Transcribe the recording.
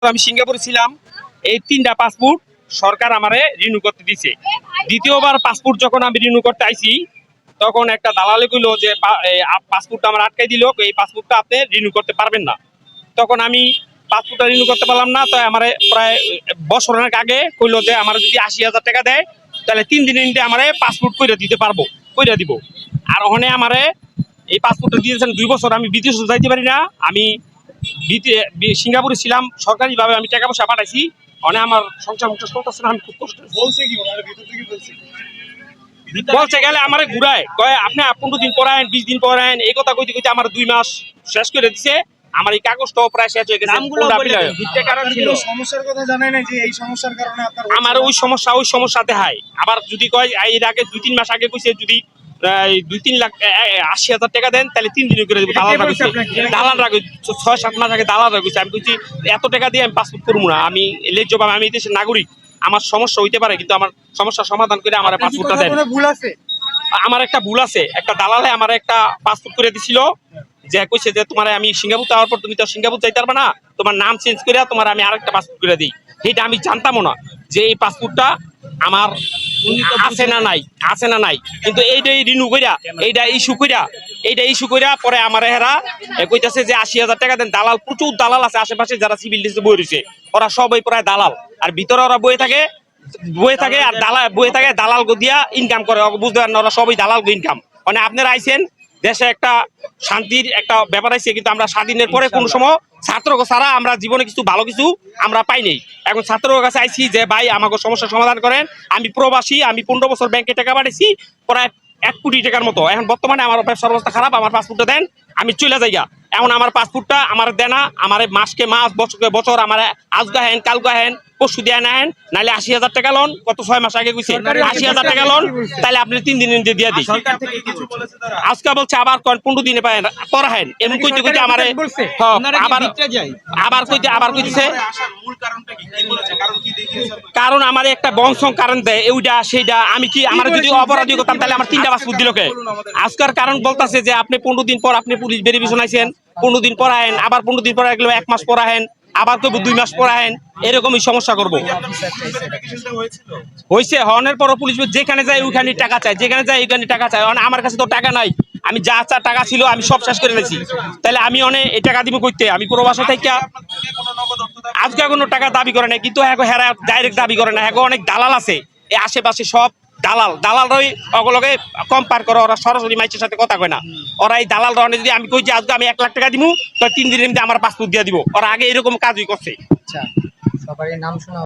আমি সিঙ্গাপুরে ছিলাম, এই 3টা পাসপোর্ট সরকার আমারে রিনিউ করতে দিছে। দ্বিতীয়বার পাসপোর্ট যখন আমি রিনিউ করতে আইছি, তখন একটা দালালে কইলো যে পাসপোর্টটা আমার আটকাই দিল, এই পাসপোর্টটা আপনি রিনিউ করতে পারবেন না। তখন আমি পাসপোর্টটা রিনিউ করতে পারলাম না। তো আমার প্রায় বছরের আগে কইলো যে আমার যদি 80,000 টাকা দেয় তাহলে 3 দিনের মধ্যে আমারে পাসপোর্ট কইরা দিতে পারবো, কইরা দিব। আর ওখানে আমারে এই পাসপোর্টটা দিয়েছেন 2 বছর, আমি বিদেশে যাইতে পারি না। আমি সিঙ্গাপুরে ছিলাম, সরকারিভাবে আমি টাকা পয়সা পাঠাইছি। অনেক আমার সংসার চলতেছে না, আমি খুব কষ্ট বলছে কি ভিতর থেকে বলছে গেলে আমার ঘুরায় কয় আপনি 15 দিন পড়ায়েন, 20 দিন পড়ায়েন, এই কথা কইতে কইতে আমার 2 মাস শেষ করে দিছে। আমার এই কাগজটাও প্রায় শেষ হয়ে গেছে। সমস্যার কথা জানাই না যে এই সমস্যার কারণে আপনার আমার ওই সমস্যাতে হয়। আবার যদি কয় এর আগে 2-3 মাস আগে কইছে যদি 2-3 লাখ 80,000 টাকা দেন তাহলে 3 দিনে করে দেবো। দালালরা 6-7 মাস আগে দালালরা কইছে। আমি কইছি এত টাকা দিয়ে আমি পাসপোর্ট করবো না, আমি লেজ্জব, আমি এই দেশের নাগরিক, আমার সমস্যা হইতে পারে, কিন্তু আমার সমস্যার সমাধান করে আমার পাসপোর্টটা দেন। আমার একটা ভুল আছে, একটা দালালে আমার একটা পাসপোর্ট করে দিছিল, যে কইছে যে তোমার আমি সিঙ্গাপুর যাওয়ার পর তুমি তো সিঙ্গাপুর যাইতে পারবে না, তোমার নাম চেঞ্জ করে তোমার আমি আরেকটা পাসপোর্ট করে দিই। সেইটা আমি জানতামও না যে এই পাসপোর্টটা আমার আছে না নাই, কিন্তু এইটাই রিনিউ কইরা এইটা ইস্যু কইরা পরে আমার হেরা কইতাছে যে 80,000 টাকা দেন। দালাল, প্রচুর দালাল আছে আশেপাশে যারা সিভিল ডিসে বই রয়েছে, ওরা সবাই প্রায় দালাল। আর ভিতরে ওরা বয়ে থাকে আর দালাল গো দিয়া ইনকাম করে, বুঝতে পারেন না, ওরা সবাই দালাল গো ইনকাম। মানে আপনারা আইছেন, দেশে একটা শান্তির একটা ব্যাপার আছে, কিন্তু আমরা স্বাধীনের পরে কোনো সময় ছাত্র ছাড়া আমরা জীবনে কিছু ভালো কিছু আমরা পাই নাই। এখন ছাত্রের কাছে আইছি যে ভাই আমাকে সমস্যার সমাধান করেন। আমি প্রবাসী, আমি 15 বছর ব্যাংকে টাকা পাঠাইছি প্রায় 1 কোটি টাকার মতো। এখন বর্তমানে আমার ব্যবসার অবস্থা খারাপ, আমার পাসপোর্টটা দেন, আমি চলে যাইয়া। এখন আমার পাসপোর্টটা আমার দেনা, আমার মাসকে মাস, বছরকে বছর, আমার আজগা হেন কালগা হেন পরশু দেয়া নেন, নাহলে 80,000 টাকা লোন, কত 6 মাস আগে কইছে 80,000 টাকা লোন, তাহলে আপনি 3 দিনের দিয়ে দিয়ে দিই। আজকে বলছে আবার 15 দিনে পায় পড়াহেন, এমন কইতে কইতে আমার আবার কইতেছে কারণ আমার একটা বংশং কারণ দেয় এইটা সেইটা। আমি কি আমার যদি অপরাধী করতাম তাহলে আমার 3টা পাসপোর্ট দিল কে? আজকের কারণ বলতেছে যে আপনি 15 দিন পর আপনি পুলিশ ভেরিফিকেশন আইছেন, 15 দিন পড়াহেন, আবার 15 দিন পরে গেলে 1 মাস পড়াহেন, আবার কইব 2 মাস পড়াহেন, এরকমই সমস্যা করবো। হয়েছে হনের পরও পুলিশ যেখানে যায় ওইখানে টাকা চায়, যেখানে যায় ওইখানে টাকা চায়। আমার কাছে তো টাকা নাই, আমি যা টাকা ছিল আমি সব শেষ করে নিয়েছি। তাহলে আমি অনেক এই টাকা দিব কইতে? আমি প্রবাসে থেকে আজকে কোনো টাকা দাবি করে না, কিন্তু হেরা ডাইরেক্ট দাবি করে না। এখন অনেক দালাল আছে এই আশেপাশে, সব দালালরাই অগলগে কম্পেয়ার করে, ওরা সরাসরি মাইসের সাথে কথা কয় না। ওরা এই দালালরা যদি আমি কই যে আজকে আমি 1 লাখ টাকা দিব, তো 3 দিনের মধ্যে আমার পাসপোর্ট দিয়ে দিব। ওরা আগে এরকম কাজই করছে। আচ্ছা, সবারই নাম শোনা